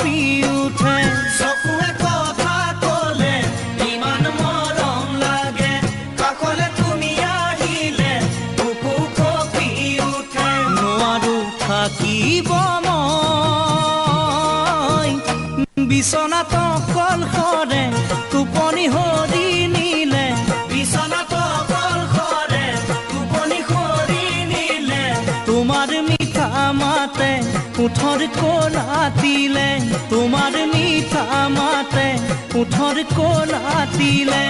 কঁপি উঠে চকুৱে কথা ক'লে ইমান মৰম লাগে কাষলে তুমি আহিলে বুকু কঁপি উঠে নোৱাৰো থাকিব মই বিচনাত অকলশৰে টোপনি সৰি নিলে বিচনাত অকলশৰে টোপনি সৰি নিলে তোমাৰ মিঠা মাতে ওঠৰ কোলাতিলে তোমাৰ মিঠা মাতে ওঠৰ কোলাতিলে